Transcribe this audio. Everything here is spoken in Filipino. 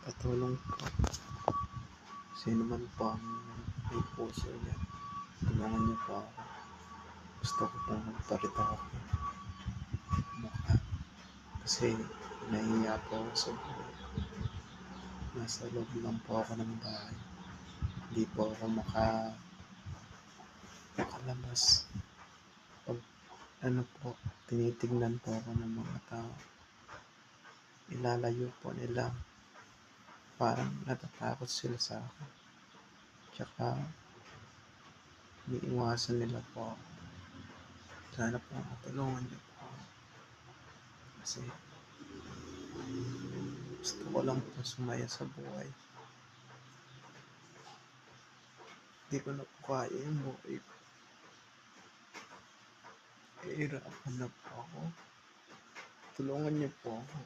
Patulong po. Sino man po ang may puso niya, tulungan niyo po ako. Gusto ko pong magparito ako mukha. Kasi nahihiya po ako sa buhay. Nasa loob lang po ako ng bahay. Hindi po ako makalabas. Pag tinitignan po ako ng mga tao, ilalayo po nila. Parang natatakot sila sa akin. Tsaka iniiwasan nila po ako. Sana po matulungan niyo po ako. Kasi gusto ko lang po sumaya sa buhay. Hindi ko na po kaya yung buhay ko. Nahihirapan na po ako. Tulungan niyo po ako.